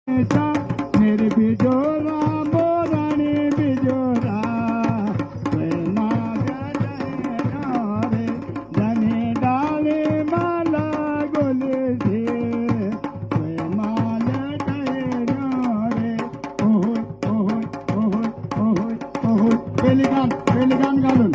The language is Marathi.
मेरे बिजोरा मोरानी बिजोरा जने डाले माला गोले से माला रे ओहो ओहो ओहो ओहो ओहो बेलिगान घालो